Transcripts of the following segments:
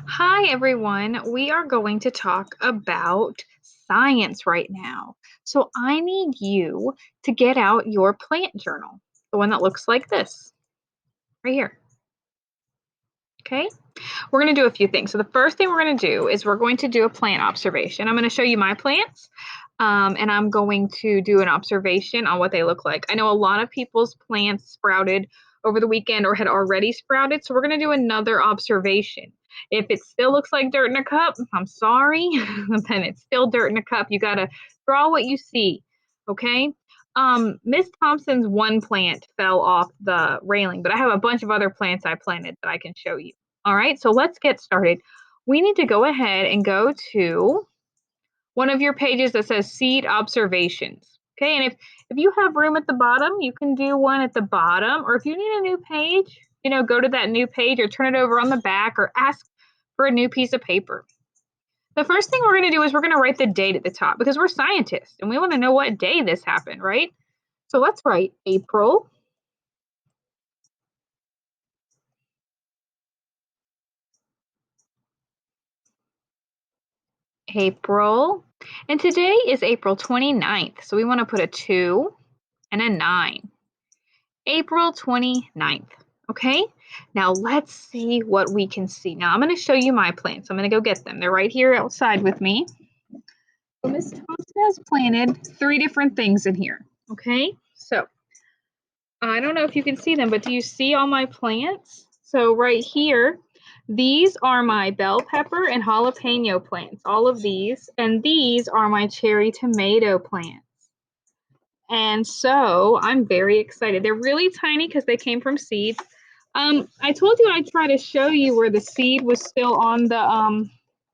Hi, everyone. We are going to talk about science right now. So I need you to get out your plant journal, the one that looks like this right here. Okay. We're going to do a few things. So the first thing we're going to do is we're going to do a plant observation. I'm going to show you my plants, and I'm going to do an observation on what they look like. I know a lot of people's plants sprouted over the weekend or had already sprouted, so we're going to do another observation. If it still looks like dirt in a cup, I'm sorry, then it's still dirt in a cup. You got to draw what you see, okay? Miss Thompson's one plant fell off the railing, but I have a bunch of other plants I planted that I can show you. All right, so let's get started. We need to go ahead and go to one of your pages that says seed observations. Okay, and if you have room at the bottom, you can do one at the bottom, or if you need a new page, go to that new page or turn it over on the back or ask for a new piece of paper. The first thing we're going to do is we're going to write the date at the top because we're scientists and we want to know what day this happened, right? So let's write April. April. And today is April 29th. So we want to put a 2 and a 9. April 29th. Okay, now let's see what we can see. Now I'm going to show you my plants. I'm going to go get them. They're right here outside with me. So Miss Thompson has planted 3 different things in here. Okay, so I don't know if you can see them, but do you see all my plants? So right here, these are my bell pepper and jalapeno plants, all of these, and these are my cherry tomato plants. And so I'm very excited. They're really tiny because they came from seeds. I told you I'd try to show you where the seed was still on the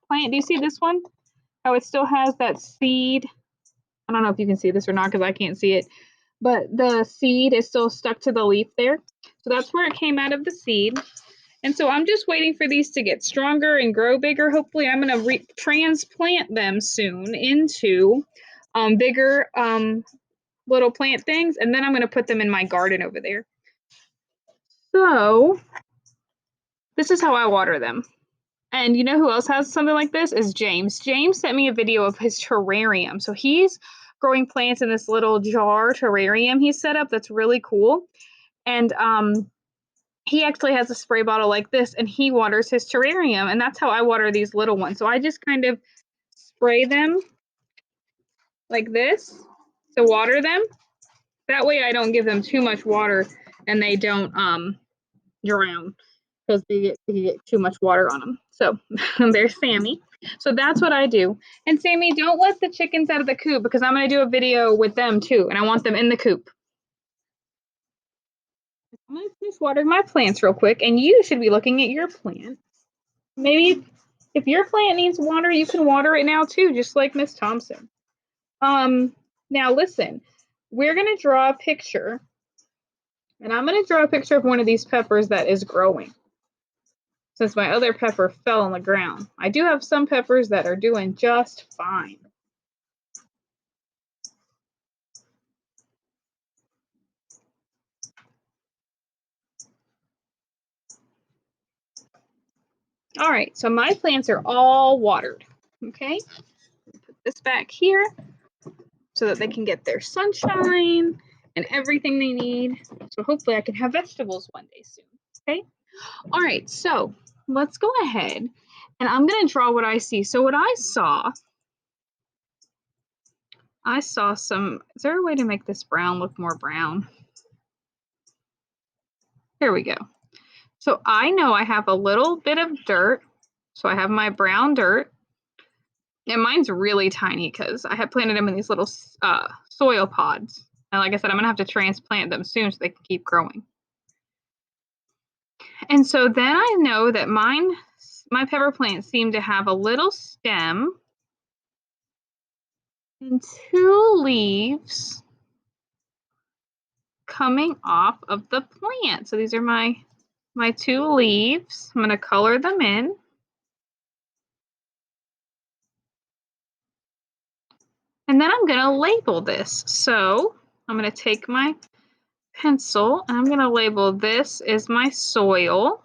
plant. Do you see this one? How it still has that seed. I don't know if you can see this or not because I can't see it. But the seed is still stuck to the leaf there. So that's where it came out of the seed. And so I'm just waiting for these to get stronger and grow bigger. Hopefully I'm going to transplant them soon into bigger little plant things, and then I'm going to put them in my garden over there. So this is how I water them. And you know who else has something like this is James. James sent me a video of his terrarium. So he's growing plants in this little jar terrarium he set up that's really cool. And he actually has a spray bottle like this, and he waters his terrarium, and that's how I water these little ones. So I just kind of spray them like this to water them. That way I don't give them too much water and they don't drown because they get too much water on them. So there's Sammy. So that's what I do. And Sammy, don't let the chickens out of the coop because I'm going to do a video with them too, and I want them in the coop. I'm going to finish watering my plants real quick, and you should be looking at your plant. Maybe if your plant needs water, you can water it now too, just like Miss Thompson. Now listen, we're going to draw a picture, and I'm going to draw a picture of one of these peppers that is growing. Since my other pepper fell on the ground. I do have some peppers that are doing just fine. All right, so my plants are all watered. Okay, put this back here so that they can get their sunshine and everything they need. So hopefully I can have vegetables one day soon. Okay, all right, so let's go ahead and I'm going to draw what I see. So what I saw some, is there a way to make this brown look more brown? Here we go. So I know I have a little bit of dirt. So I have my brown dirt. And mine's really tiny because I have planted them in these little soil pods. And like I said, I'm going to have to transplant them soon so they can keep growing. And so then I know that my pepper plants seem to have a little stem and 2 leaves coming off of the plant. So these are my 2 leaves. I'm going to color them in. And then I'm going to label this. So I'm going to take my pencil and I'm going to label this as my soil.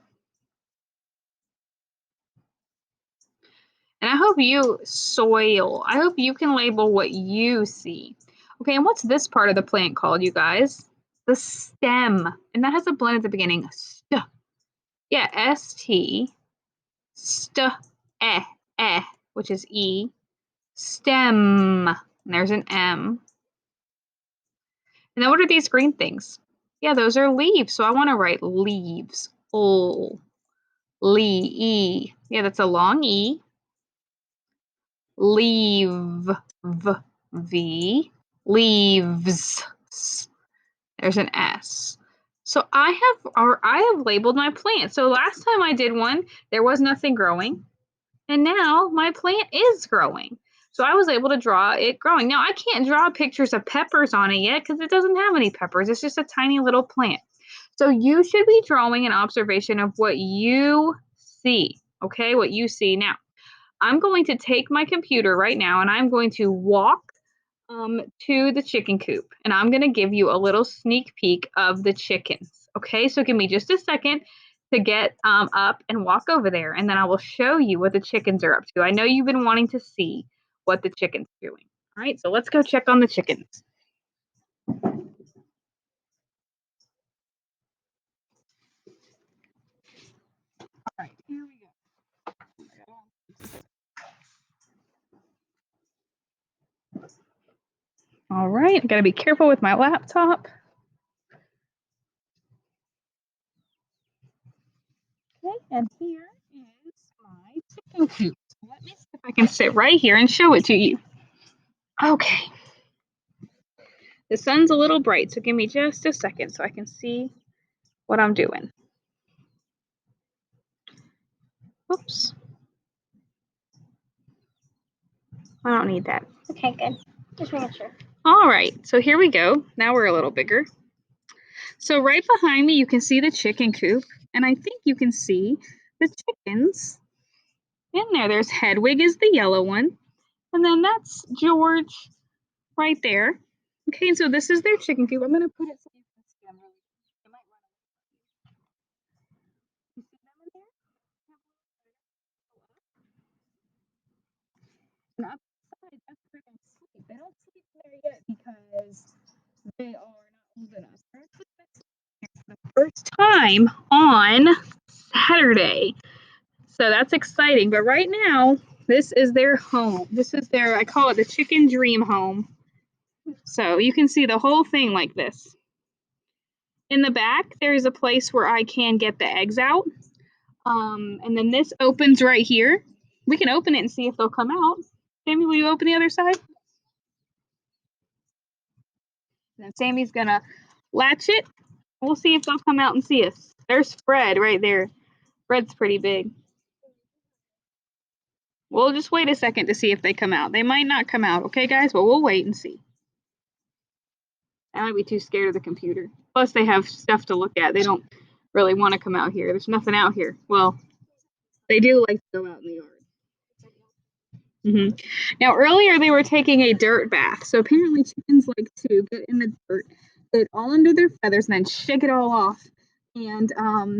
And I hope you can label what you see. Okay, and what's this part of the plant called, you guys? The stem. And that has a blend at the beginning. St. Yeah, S-T. St. Eh. Eh. Which is E. Stem. And there's an M. And then what are these green things? Yeah, those are leaves. So I want to write leaves. E. Yeah, that's a long E. Leave. V. Leaves. There's an S. So I have labeled my plant. So last time I did one, there was nothing growing. And now my plant is growing. So I was able to draw it growing. Now I can't draw pictures of peppers on it yet because it doesn't have any peppers. It's just a tiny little plant. So you should be drawing an observation of what you see. Okay, what you see. Now, I'm going to take my computer right now and I'm going to walk to the chicken coop and I'm going to give you a little sneak peek of the chickens. Okay, so give me just a second to get up and walk over there and then I will show you what the chickens are up to. I know you've been wanting to see what the chickens are doing. All right, so let's go check on the chickens. All right, here we go. All right, I gotta be careful with my laptop. Okay, and here is my chicken coop. So let me see if I can sit right here and show it to you. Okay. The sun's a little bright, so give me just a second so I can see what I'm doing. Oops. I don't need that. Okay, good. Just making sure. All right, so here we go. Now we're a little bigger. So right behind me, you can see the chicken coop, and I think you can see the chickens in there. There's Hedwig is the yellow one, and then that's George right there. Okay, so this is their chicken coop. I'm gonna put it so you can see them. They might run away. You see them in there? And outside, that's where they sleep. They don't sleep there yet because they are not old enough. They're actually gonna sleep here for the first time on Saturday. So that's exciting. But right now, this is their home. This is their, I call it the chicken dream home. So you can see the whole thing like this. In the back, there is a place where I can get the eggs out. And then this opens right here. We can open it and see if they'll come out. Sammy, will you open the other side? And then Sammy's gonna latch it. We'll see if they'll come out and see us. There's Fred right there. Fred's pretty big. We'll just wait a second to see if they come out. They might not come out, okay, guys? But we'll wait and see. I might be too scared of the computer. Plus, they have stuff to look at. They don't really want to come out here. There's nothing out here. Well, they do like to go out in the yard. Now, earlier they were taking a dirt bath. So apparently, chickens like to get in the dirt, get all under their feathers, and then shake it all off. And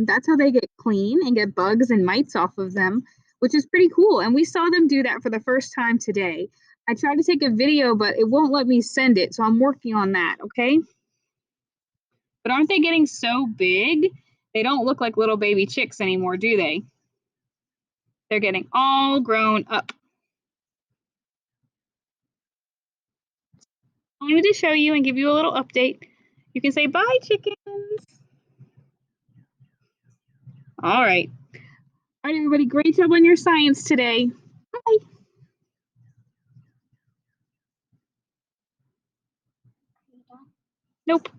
that's how they get clean and get bugs and mites off of them, which is pretty cool. And we saw them do that for the first time today. I tried to take a video, but it won't let me send it. So I'm working on that, okay? But aren't they getting so big? They don't look like little baby chicks anymore, do they? They're getting all grown up. I wanted to show you and give you a little update. You can say bye, chickens. All right. All right, everybody. Great job on your science today. Bye. Nope.